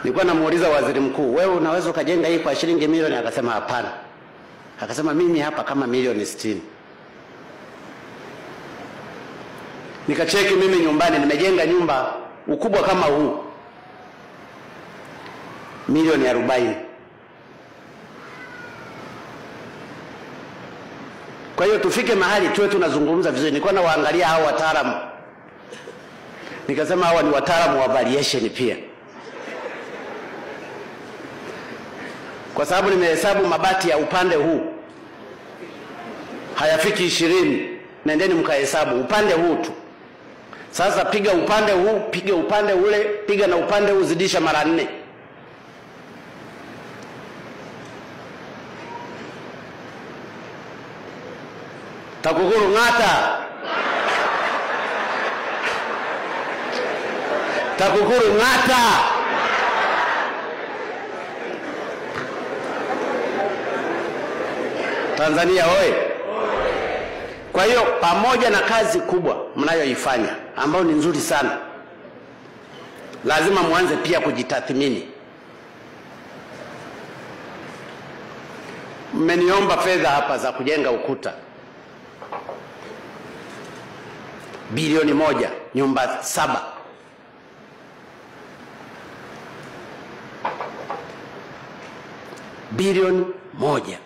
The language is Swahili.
Nilikuwa namuuliza waziri mkuu, wewe unaweza ukajenga hii kwa shilingi milioni? Akasema hapana. Akasema mimi hapa kama milioni 60. Nikacheki mimi nyumbani nimejenga nyumba ukubwa kama huu, milioni 40. Kwa hiyo tufike mahali tuwe tunazungumza vizuri. Nilikuwa nawaangalia hao wataalamu, nikasema hawa ni wataalamu wa variation pia, kwa sababu nimehesabu mabati ya upande huu hayafiki 20. Nendeni mkahesabu upande huu tu. Sasa piga upande huu, piga upande ule, piga na upande huu, zidisha mara 4. TAKUKURU ng'ata. TAKUKURU ng'ata. Tanzania hoye. Kwa hiyo pamoja na kazi kubwa mnayoifanya ambayo ni nzuri sana, lazima muanze pia kujitathmini. Mmeniomba fedha hapa za kujenga ukuta bilioni 1, nyumba 7. Bilioni 1.